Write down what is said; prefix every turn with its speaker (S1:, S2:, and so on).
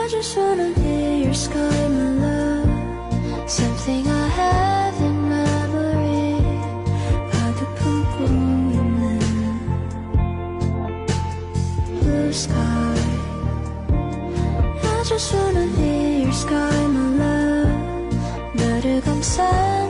S1: just wanna hear your sky, my love. Something I have in memory. 가득 품고 있는 blue sky. I just wanna hear your sky, my love. 너를 감싸